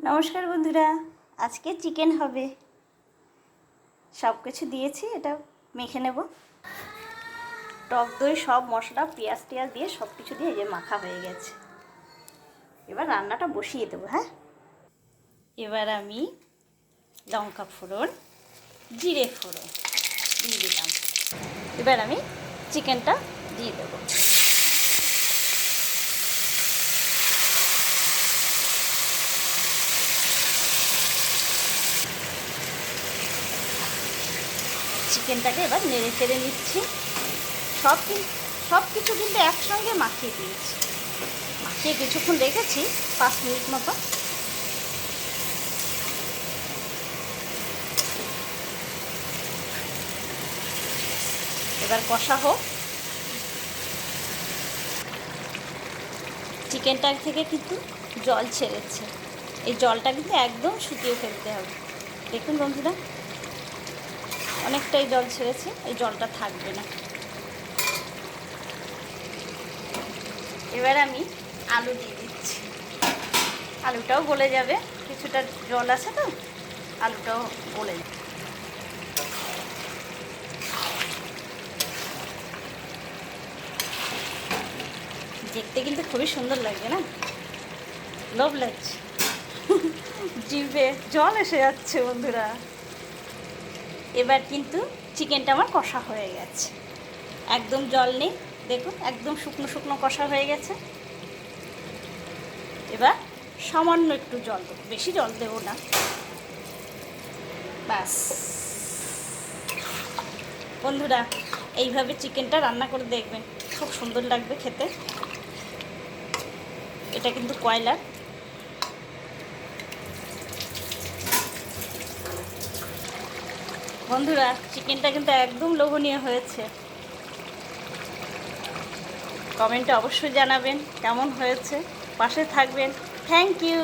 নমস্কার বন্ধুরা, আজকে চিকেন হবে। সব কিছু দিয়েছি, এটা মেখে নেব। টক দই, সব মশলা, পেঁয়াজ টিয়াজ দিয়ে সব কিছু দিয়ে এই যে মাখা হয়ে গেছে। এবার রান্নাটা বসিয়ে দেবো। হ্যাঁ, এবার আমি লঙ্কা ফোড়ন, জিরে ফোড়ন দিয়ে দিলাম। এবার আমি চিকেনটা দিয়ে দেবো। চিকেনটাকে এবার নেড়ে চেড়ে নিচ্ছি। সব কিছু কিন্তু একসঙ্গে মাখিয়ে দিয়েছি। মাখিয়ে কিছুক্ষণ রেখেছি, 5 মিনিট মতো। এবার কষা হোক। চিকেনটা থেকে কিন্তু জল ছেড়েছে, এই জলটা কিন্তু একদম শুকিয়ে ফেলতে হবে। দেখুন বন্ধুরা, অনেকটাই জল ছেড়েছে, এই জলটা থাকবে না। এবার আমি আলু দিয়ে দিচ্ছি। আলুটাও গলে যাবে, কিছুটা জল আছে তো, আলুটাও গলে যাবে। দেখতে কিন্তু খুবই সুন্দর লাগবে না? লোভ লাগছে, জিভে জল এসে যাচ্ছে বন্ধুরা। এবার কিন্তু চিকেনটা আমার কষা হয়ে গেছে, একদম জল নেই। দেখুন, একদম শুকনো শুকনো কষা হয়ে গেছে। এবার সামান্য একটু জল দেবো, বেশি জল দেবো না। ব্যাস বন্ধুরা, এইভাবে চিকেনটা রান্না করে দেখবেন, খুব সুন্দর লাগবে খেতে। এটা কিন্তু কয়লার। বন্ধুরা, চিকেনটা কিন্তু একদম লোভনীয় হয়েছে। কমেন্টে অবশ্যই জানাবেন কেমন হয়েছে, পাশে থাকবেন। Thank you.